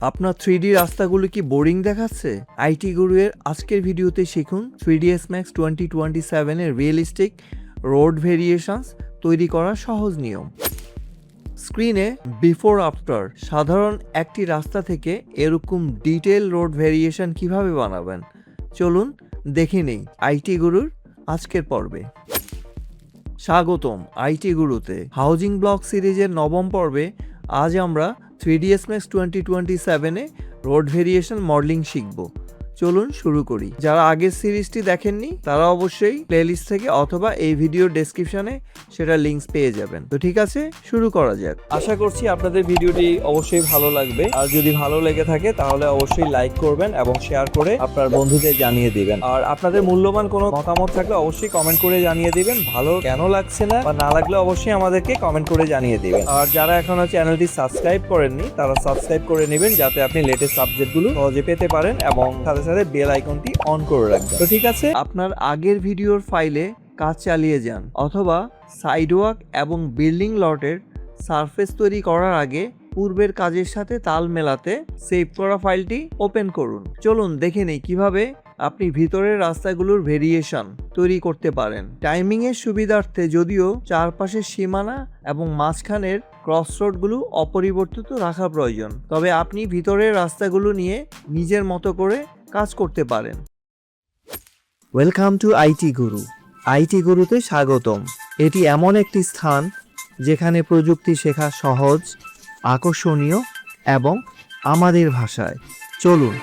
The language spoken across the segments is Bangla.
আপনার 3D রাস্তাগুলো কি বোরিং দেখাচ্ছে? আইটি গুরু এর আজকের ভিডিওতে শিখুন 3ds Max 2027 এর রিয়েলিস্টিক রোড ভেরিয়েশনস তৈরি করার সহজ নিয়ম। স্ক্রিনে বিফোর আফটার সাধারণ একটি রাস্তা থেকে এরকম ডিটেল রোড ভেরিয়েশন কিভাবে বানাবেন চলুন দেখে নেই আইটি গুরুর আজকের পর্বে। স্বাগতম আইটি গুরুতে। হাউজিং ব্লক সিরিজের নবম পর্বে আজ আমরা 3ds Max 2027 এ রোড ভেরিয়েশন মডেলিং শিখব। চলুন শুরু করি। যারা আগের সিরিজটি দেখেননি তারা অবশ্যই প্লেলিস্ট থেকে অথবা এই ভিডিওর ডেসক্রিপশনে সেটা লিঙ্কস পেয়ে যাবেন। তো ঠিক আছে, শুরু করা যাক। আশা করছি আপনাদের ভিডিওটি অবশ্যই ভালো লাগবে, আর যদি ভালো লেগে থাকে তাহলে অবশ্যই লাইক করবেন এবং শেয়ার করে আপনার বন্ধুদের জানিয়ে দিবেন। আর আপনাদের মূল্যবান কোনো মতামত থাকলে অবশ্যই কমেন্ট করে জানিয়ে দিবেন। ভালো কেন লাগছে না বা না লাগলে অবশ্যই আমাদেরকে কমেন্ট করে জানিয়ে দিবেন। আর যারা এখনো চ্যানেলটি সাবস্ক্রাইব করেননি তারা সাবস্ক্রাইব করে নেবেন, যাতে আপনি লেটেস্ট আপডেটগুলো সহজে পেতে পারেন এবং সাথে বেল আইকনটি অন করে রাখবেন। তো ঠিক আছে, আপনার আগের ভিডিওর ফাইলে কাজ চালিয়ে যান অথবা সাইডওয়াক এবং বিল্ডিং লটের সারফেস তৈরি করার আগে পূর্বের কাজের সাথে তাল মেলাতে সেভ করা ফাইলটি ওপেন করুন। চলুন দেখে নেই কিভাবে আপনি ভিতরের রাস্তাগুলোর ভেরিয়েশন তৈরি করতে পারেন। টাইমিং এর সুবিধার্থে যদিও চারপাশের সীমানা এবং মাঝখানের ক্রসরোডগুলো অপরিবর্তিত রাখা প্রয়োজন, তবে আপনি ভিতরের রাস্তাগুলো নিয়ে নিজের মতো করে কাজ করতে পারেন। Welcome to IT Guru. IT গুরুতে স্বাগতম। এটি এমন একটি স্থান যেখানে প্রযুক্তি শেখা সহজ, আকর্ষণীয় এবং আমাদের ভাষায়। চলুন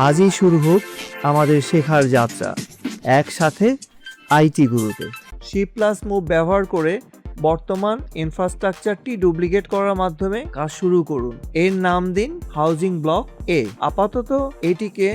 আজই শুরু হোক আমাদের শেখার যাত্রা একসাথে আইটি গুরুতে। C++ ব্যবহার করে বর্তমান ইনফ্রাস্ট্রাকচারটি ডুপ্লিকেট করার মাধ্যমে কাজ শুরু করুন। এর নাম দিন হাউজিং ব্লক এ। আপাতত এটিকে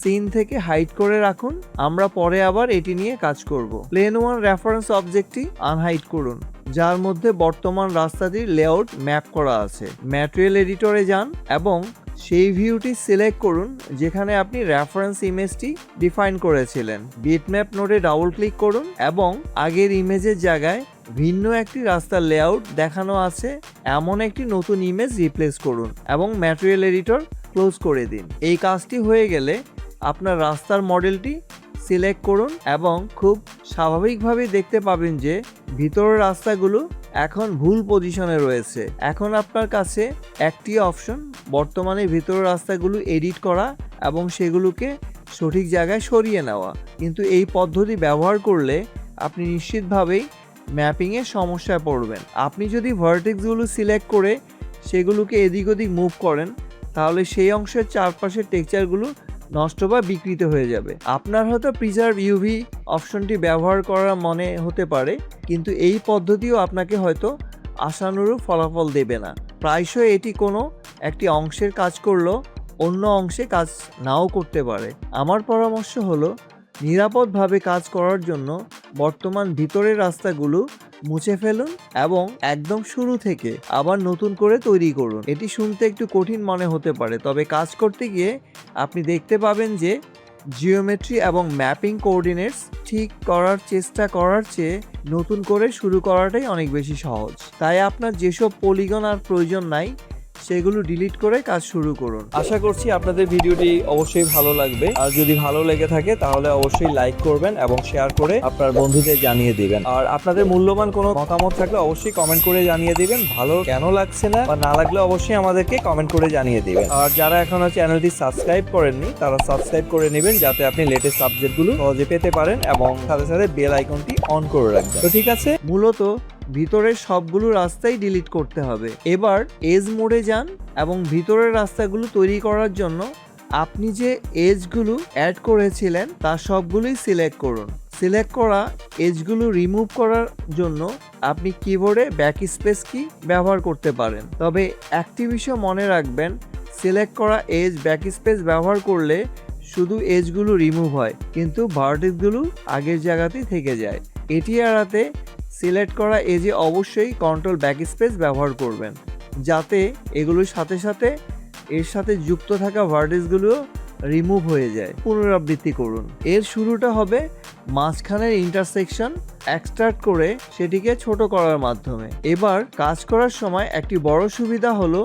সিন থেকে হাইড করে রাখুন, আমরা পরে আবার এটি নিয়ে কাজ করব। প্লেন 1 রেফারেন্স অবজেক্টটি আনহাইড করুন, যার মধ্যে বর্তমান রাস্তাটির লেআউট ম্যাপ করা আছে। ম্যাটেরিয়াল এডিটরে যান এবং সেই ভিউটি সিলেক্ট করুন যেখানে আপনি রেফারেন্স ইমেজটি ডিফাইন করেছিলেন। বিটম্যাপ নোডে ডাবল ক্লিক করুন এবং আগের ইমেজের জায়গায় ভিন্ন একটি রাস্তার লেআউট দেখানো আছে এমন একটি নতুন ইমেজ রিপ্লেস করুন এবং ম্যাটেরিয়াল এডিটর ক্লোজ করে দিন। এই কাজটি হয়ে গেলে আপনার রাস্তার মডেলটি সিলেক্ট করুন এবং খুব স্বাভাবিকভাবেই দেখতে পাবেন যে ভিতরের রাস্তাগুলো এখন ভুল পজিশনে রয়েছে। এখন আপনার কাছে একটি অপশন বর্তমানে ভিতরের রাস্তাগুলো এডিট করা এবং সেগুলোকে সঠিক জায়গায় সরিয়ে নেওয়া, কিন্তু এই পদ্ধতি ব্যবহার করলে আপনি নিশ্চিতভাবেই ম্যাপিংয়ের সমস্যায় পড়বেন। আপনি যদি ভার্টেক্সগুলো সিলেক্ট করে সেগুলোকে এদিক ওদিক মুভ করেন তাহলে সেই অংশের চারপাশের টেক্সচারগুলো নষ্ট বা বিকৃত হয়ে যাবে। আপনার হয়তো প্রিজার্ভ ইউভি অপশনটি ব্যবহার করার মনে হতে পারে, কিন্তু এই পদ্ধতিও আপনাকে হয়তো আশানুরূপ ফলাফল দেবে না। প্রায়শই এটি কোনো একটি অংশের কাজ করলেও অন্য অংশে কাজ নাও করতে পারে। আমার পরামর্শ হলো নিরাপদভাবে কাজ করার জন্য বর্তমান ভিতরের রাস্তাগুলো মুছে ফেলুন এবং একদম শুরু থেকে আবার নতুন করে তৈরি করুন। এটি শুনতে একটু কঠিন মনে হতে পারে, তবে কাজ করতে গিয়ে আপনি দেখতে পাবেন যে জিওমেট্রি এবং ম্যাপিং কোঅর্ডিনেটস ঠিক করার চেষ্টা করার চেয়ে নতুন করে শুরু করাটাই অনেক বেশি সহজ। তাই আপনার যেসব পলিগন আর প্রয়োজন নাই সেগুলো ডিলিট করে কাজ শুরু করুন। আশা করছি আপনাদের ভিডিওটি অবশ্যই ভালো লাগবে, আর যদি ভালো লেগে থাকে তাহলে অবশ্যই লাইক করবেন এবং শেয়ার করে আপনার বন্ধুদের জানিয়ে দিবেন। আর আপনাদের মূল্যবান কোনো মতামত থাকলে অবশ্যই কমেন্ট করে জানিয়ে দিবেন। ভালো কেন লাগছে না বা না লাগলে অবশ্যই আমাদেরকে কমেন্ট করে জানিয়ে দিবেন। আর যারা এখনো চ্যানেলটি সাবস্ক্রাইব করেননি তারা সাবস্ক্রাইব করে নেবেন, যাতে আপনি লেটেস্ট আপডেটগুলো সহজে পেতে পারেন এবং সাথে বেল আইকনটি অন করে রাখবেন। তো ঠিক আছে, মূলত ভিতরের সবগুলো রাস্তাই ডিলিট করতে হবে। এবার এজ মোডে যান এবং ভিতরের রাস্তাগুলো তৈরি করার জন্য আপনি যে এজগুলো অ্যাড করেছিলেন তার সবগুলোই সিলেক্ট করুন। সিলেক্ট করা এজগুলো রিমুভ করার জন্য আপনি কিবোর্ডে ব্যাক স্পেস কি ব্যবহার করতে পারেন, তবে একটি বিষয় মনে রাখবেন, সিলেক্ট করা এজ ব্যাক স্পেস ব্যবহার করলে শুধু এজগুলো রিমুভ হয় কিন্তু ভার্টেক্সগুলো আগের জায়গাতেই থেকে যায়। এটি এড়াতে সিলেক্ট করা এজে অবশ্যই কন্ট্রোল ব্যাক স্পেস ব্যবহার করবেন, যাতে এগুলোর সাথে সাথে এর সাথে যুক্ত থাকা ভার্টেক্সগুলো রিমুভ হয়ে যায়। পুনরাবৃত্তি করুন। এর শুরুটা হবে মাঝখানের ইন্টারসেকশন এক্সট্রাক্ট করে সেটিকে ছোট করার মাধ্যমে। এবার কাজ করার সময় একটি বড় সুবিধা হলো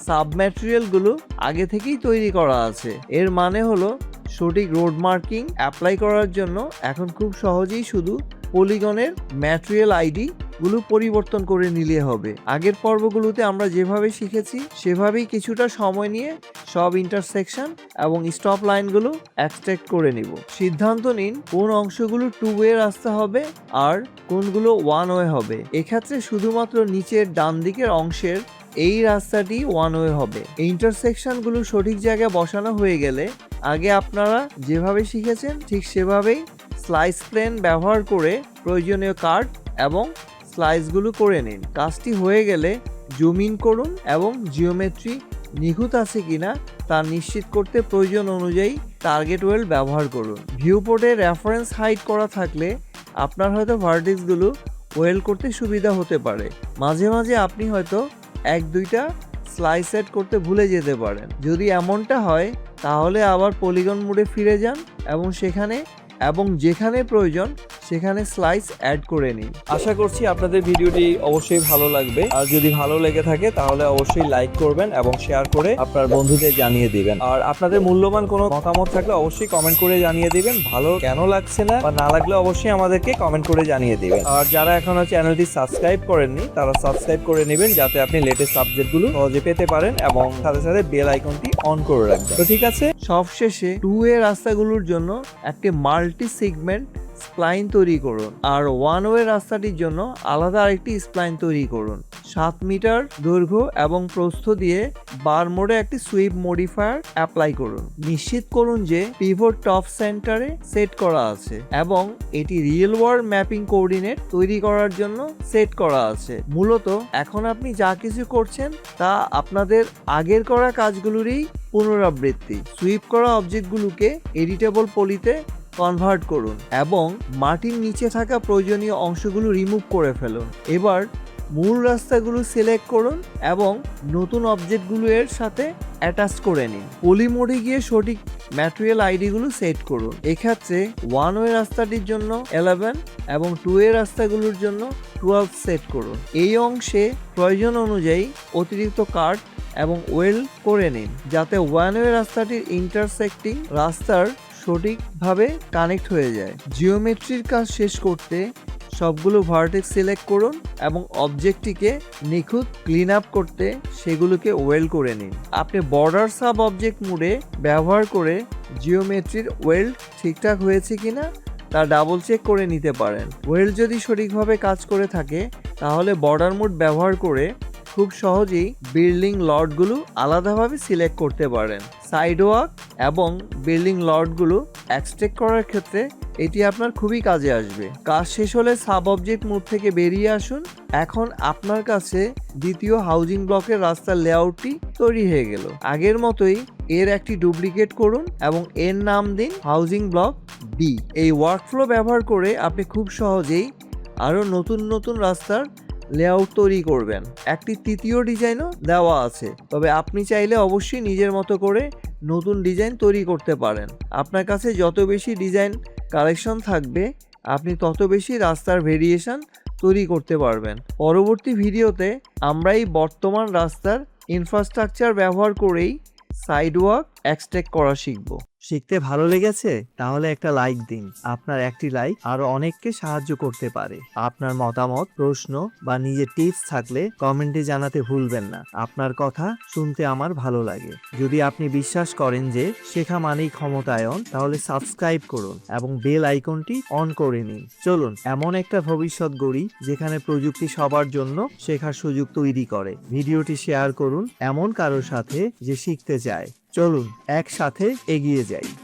সাব ম্যাটেরিয়ালগুলো আগে থেকেই তৈরি করা আছে। এর মানে হলো সঠিক রোড মার্কিং অ্যাপ্লাই করার জন্য এখন খুব সহজেই শুধু পলিগনের ম্যাটেরিয়াল আইডি গুলো পরিবর্তন করে নিলে হবে। আগের পর্বগুলোতে আমরা যেভাবে শিখেছি সেভাবেই কিছুটা সময় নিয়ে সব ইন্টারসেকশন এবং স্টপ লাইনগুলো এক্সট্রাক্ট করে নিব। সিদ্ধান্ত নিন কোন অংশগুলো 2 ওয়ে রাস্তা হবে আর কোনগুলো 1 ওয়ে হবে। এক্ষেত্রে শুধুমাত্র নিচের ডান দিকের অংশের এই রাস্তাটি 1 ওয়ে হবে। এই ইন্টারসেকশনগুলো সঠিক জায়গায় বসানো হয়ে গেলে আগে আপনারা যেভাবে শিখেছেন ঠিক সেভাবেই স্লাইস প্লেন ব্যবহার করে প্রয়োজনীয় কাট এবং স্লাইসগুলো করে নিন। কাজটি হয়ে গেলে জুম ইন করুন এবং জিওমেট্রি নিখুঁত আছে কিনা তা নিশ্চিত করতে প্রয়োজন অনুযায়ী টার্গেট ওয়েল্ড ব্যবহার করুন। ভিউপোর্টে রেফারেন্স হাইড করা থাকলে আপনার হয়তো ভার্টেক্সগুলো ওয়েল্ড করতে সুবিধা হতে পারে। মাঝে মাঝে আপনি হয়তো 1-2টা স্লাইস সেট করতে ভুলে যেতে পারেন। যদি এমনটা হয় তাহলে আবার পলিগন মোডে ফিরে যান এবং যেখানে প্রয়োজন সেখানে স্লাইস অ্যাড করে নিন। আশা করছি আপনাদের ভিডিওটি অবশ্যই ভালো লাগবে। আর যদি ভালো লেগে থাকে তাহলে অবশ্যই লাইক করবেন এবং শেয়ার করে আপনার বন্ধুদের জানিয়ে দিবেন। আর আপনাদের মূল্যবান কোনো মতামত থাকলে অবশ্যই কমেন্ট করে জানিয়ে দিবেন। ভালো কেন লাগছে না বা না লাগলে অবশ্যই আমাদেরকে কমেন্ট করে জানিয়ে দিবেন। আর যারা এখনো চ্যানেলটি সাবস্ক্রাইব করেননি তারা সাবস্ক্রাইব করে নেবেন যাতে আপনি লেটেস্ট আপডেটগুলো সহজে পেতে পারেন এবং সাথে সাথে বেল আইকনটি অন করে রাখবেন। তো ঠিক আছে, সবশেষে 2 ওয়ে রাস্তাগুলোর জন্য একটি মাল্টি সেগমেন্ট স্প্লাইন তৈরি করুন আর 1 ওয়ে রাস্তাটির জন্য আলাদা আরেকটি স্প্লাইন তৈরি করুন। 7 মিটার দৈর্ঘ্য এবং প্রস্থ দিয়ে বার মোডে একটি সুইপ মডিফায়ার অ্যাপ্লাই করুন। নিশ্চিত করুন যে পিভট টপ সেন্টারে সেট করা আছে এবং এটি রিয়েল ওয়ার্ল্ড ম্যাপিং কোঅর্ডিনেট তৈরি করার জন্য সেট করা আছে। মূলত এখন আপনি যা কিছু করছেন তা আপনাদের আগের করা কাজগুলোরই পুনরাবৃত্তি। সুইপ করা অবজেক্টগুলোকে এডিটেবল পলিতে কনভার্ট করুন এবং মাটির নিচে থাকা প্রয়োজনীয় অংশগুলো রিমুভ করে ফেলুন। এবার মূল রাস্তাগুলো সিলেক্ট করুন এবং নতুন অবজেক্টগুলো এর সাথে অ্যাটাচ করে নিন। পলি মোডে গিয়ে সঠিক ম্যাটেরিয়াল আইডিগুলো সেট করুন। এক্ষেত্রে 1 ওয়ে রাস্তাটির জন্য 11 এবং 2 ওয়ে রাস্তাগুলোর জন্য 12 সেট করুন। এই অংশে প্রয়োজন অনুযায়ী অতিরিক্ত কাট এবং ওয়েল্ড করে নিন যাতে 1 ওয়ে রাস্তাটির ইন্টারসেক্টিং রাস্তার সঠিকভাবে কানেক্ট হয়ে যায়। জিওমেট্রির কাজ শেষ করতে সবগুলো ভার্টেক্স সিলেক্ট করুন এবং অবজেক্টটিকে নিখুঁত ক্লিন আপ করতে সেগুলোকে ওয়েল্ড করে নিন। আপনি বর্ডার সাব অবজেক্ট মোডে ব্যবহার করে জিওমেট্রির ওয়েল্ড ঠিকঠাক হয়েছে কিনা তা ডাবল চেক করে নিতে পারেন। ওয়েল্ড যদি সঠিকভাবে কাজ করে থাকে তাহলে বর্ডার মোড ব্যবহার করে খুব সহজেই বিল্ডিং লটগুলো আলাদাভাবে সিলেক্ট করতে পারেন। সাইড ওয়াক এবং বিল্ডিং লটগুলো এক্সট্রাক্ট করার ক্ষেত্রে এটি আপনার খুবই কাজে আসবে। কাজ শেষ হলে সাব অবজেক্ট মোড থেকে বেরিয়ে আসুন। এখন আপনার কাছে দ্বিতীয় হাউজিং ব্লকের রাস্তার লেআউটটি তৈরি হয়ে গেল। আগের মতোই এর একটি ডুপ্লিকেট করুন এবং এর নাম দিন হাউজিং ব্লক বি। এই ওয়ার্কফ্লো ব্যবহার করে আপনি খুব সহজেই আরও নতুন রাস্তার লেআউট তৈরি করবেন। একটি তৃতীয় ডিজাইনও দেওয়া আছে, তবে আপনি চাইলে অবশ্যই নিজের মতো করে নতুন ডিজাইন তৈরি করতে পারেন। আপনার কাছে যত বেশি ডিজাইন কালেকশন থাকবে আপনি তত বেশি রাস্তার ভেরিয়েশন তৈরি করতে পারবেন। পরবর্তী ভিডিওতে আমরা এই বর্তমান রাস্তার ইনফ্রাস্ট্রাকচার ব্যবহার করেই সাইডওয়াক এক্সট্রাক্ট করা শিখব। শিখতে ভালো লেগেছে? তাহলে একটা লাইক দিন। আপনার একটি লাইক আরো অনেককে সাহায্য করতে পারে। আপনার মতামত, প্রশ্ন বা নিজের টিপস থাকলে কমেন্টে জানাতে ভুলবেন না। আপনার কথা শুনতে আমার ভালো লাগে। যদি আপনি বিশ্বাস করেন যে শেখা মানেই ক্ষমতায়ন, তাহলে সাবস্ক্রাইব করুন এবং বেল আইকনটি অন করে নিন। চলুন এমন একটা ভবিষ্যৎ গড়ি যেখানে প্রযুক্তি সবার জন্য শেখার সুযোগ তৈরি করে। ভিডিওটি শেয়ার করুন এমন কারোর সাথে যে শিখতে চায়। চলুন একসাথে এগিয়ে যাই।